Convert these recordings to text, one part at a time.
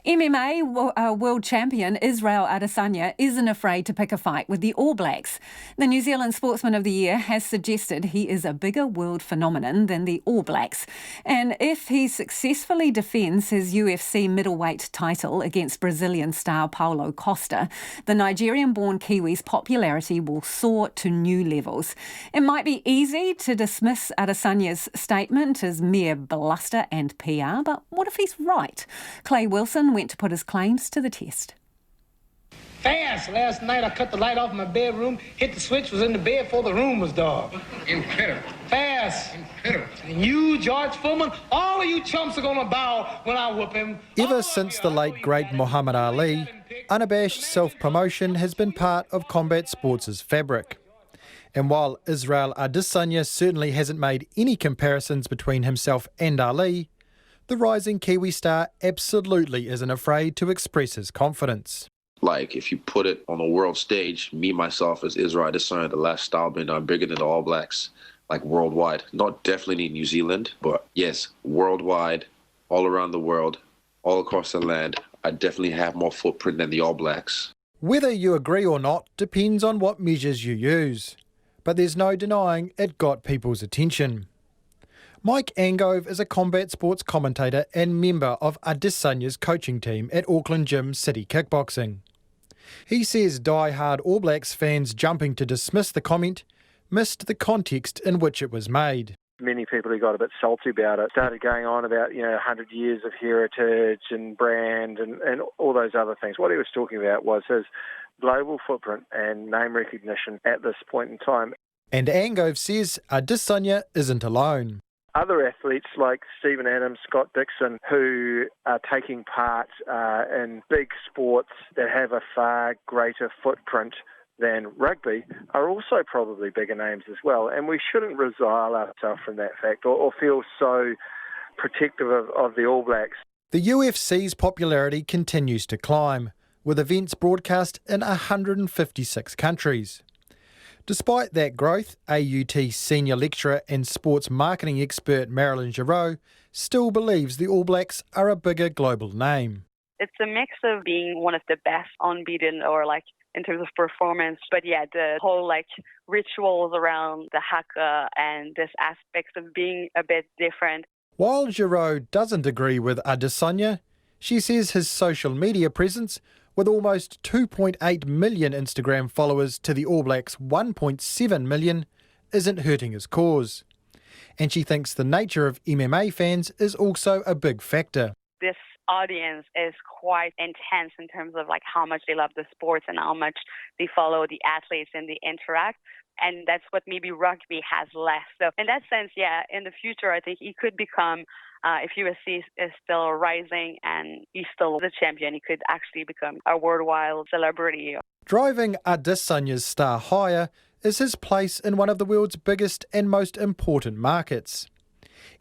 MMA world champion Israel Adesanya isn't afraid to pick a fight with the All Blacks. The New Zealand Sportsman of the Year has suggested he is a bigger world phenomenon than the All Blacks. And if he successfully defends his UFC middleweight title against Brazilian star Paulo Costa, the Nigerian-born Kiwi's popularity will soar to new levels. It might be easy to dismiss Adesanya's statement as mere bluster and PR, but what if he's right? Clay Wilson went to put his claims to the test. Fast. Last night I cut the light off in my bedroom, hit the switch, was in the bed before the room was dark. Incredible. Fast. Incredible. And you, George Foreman, all of you chumps are gonna bow when I whoop him. Ever since the late great Muhammad Ali, unabashed self-promotion has been part of combat sports' fabric. And while Israel Adesanya certainly hasn't made any comparisons between himself and Ali, the rising Kiwi star absolutely isn't afraid to express his confidence. Like, if you put it on a world stage, me, myself, as Israel Adesanya, the last stylebender, I'm bigger than the All Blacks, like worldwide. Not definitely in New Zealand, but yes, worldwide, all around the world, all across the land, I definitely have more footprint than the All Blacks. Whether you agree or not depends on what measures you use. But there's no denying it got people's attention. Mike Angove is a combat sports commentator and member of Adesanya's coaching team at Auckland Gym City Kickboxing. He says die-hard All Blacks fans jumping to dismiss the comment missed the context in which it was made. Many people who got a bit salty about it started going on about, 100 years of heritage and brand and all those other things. What he was talking about was his global footprint and name recognition at this point in time. And Angove says Adesanya isn't alone. Other athletes like Stephen Adams, Scott Dixon, who are taking part in big sports that have a far greater footprint than rugby, are also probably bigger names as well. And we shouldn't resile ourselves from that fact or feel so protective of the All Blacks. The UFC's popularity continues to climb, with events broadcast in 156 countries. Despite that growth, AUT senior lecturer and sports marketing expert Marilyn Giroux still believes the All Blacks are a bigger global name. It's a mix of being one of the best unbeaten or in terms of performance, but the whole rituals around the haka and this aspect of being a bit different. While Giroux doesn't agree with Adesanya, she says his social media presence, with almost 2.8 million Instagram followers to the All Blacks' 1.7 million, isn't hurting his cause. And she thinks the nature of MMA fans is also a big factor. This audience is quite intense in terms of how much they love the sports and how much they follow the athletes and they interact. And that's what maybe rugby has less. So in that sense, in the future, I think he could become, if UFC is still rising and he's still the champion, he could actually become a worldwide celebrity. Driving Adesanya's star higher is his place in one of the world's biggest and most important markets.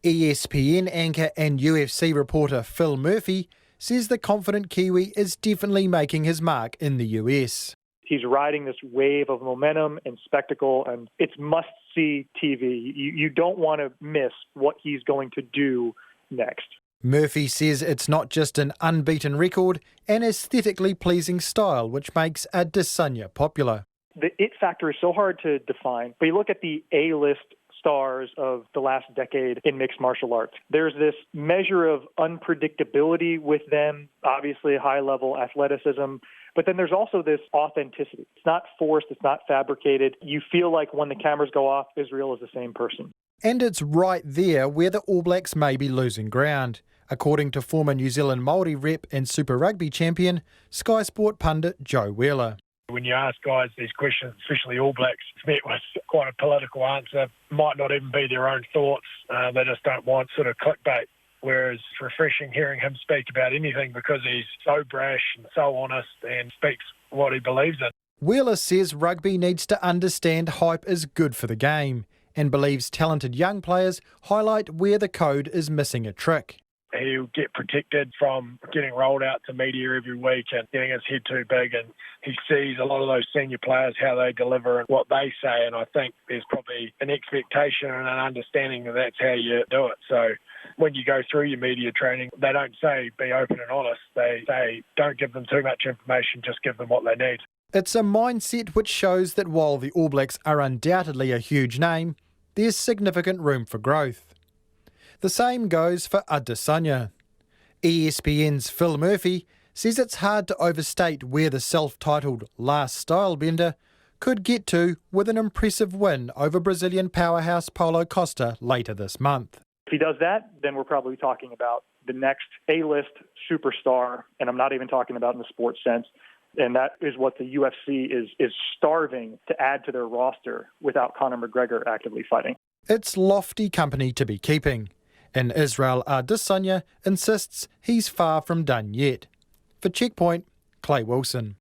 ESPN anchor and UFC reporter Phil Murphy says the confident Kiwi is definitely making his mark in the US. He's riding this wave of momentum and spectacle, and it's must-see TV. You don't want to miss what he's going to do next. Murphy says it's not just an unbeaten record, an aesthetically pleasing style which makes Adesanya popular. The it factor is so hard to define, but you look at the A-list stars of the last decade in mixed martial arts. There's this measure of unpredictability with them, obviously high-level athleticism, but then there's also this authenticity. It's not forced, it's not fabricated. You feel like when the cameras go off, Israel is the same person. And it's right there where the All Blacks may be losing ground, according to former New Zealand Māori rep and Super Rugby champion, Sky Sport pundit Joe Wheeler. When you ask guys these questions, especially All Blacks, it's met with quite a political answer. Might not even be their own thoughts. They just don't want sort of clickbait. Whereas it's refreshing hearing him speak about anything because he's so brash and so honest and speaks what he believes in. Wheeler says rugby needs to understand hype is good for the game and believes talented young players highlight where the code is missing a trick. He'll get protected from getting rolled out to media every week and getting his head too big, and he sees a lot of those senior players, how they deliver and what they say, and I think there's probably an expectation and an understanding that that's how you do it. So When you go through your media training, they don't say be open and honest. They say don't give them too much information, just give them what they need. It's a mindset which shows that while the All Blacks are undoubtedly a huge name, there's significant room for growth. The same goes for Adesanya. ESPN's Phil Murphy says it's hard to overstate where the self-titled last stylebender could get to with an impressive win over Brazilian powerhouse Paulo Costa later this month. If he does that, then we're probably talking about the next A-list superstar, and I'm not even talking about in the sports sense. And that is what the UFC is starving to add to their roster without Conor McGregor actively fighting. It's lofty company to be keeping, and Israel Adesanya insists he's far from done yet. For Checkpoint, Clay Wilson.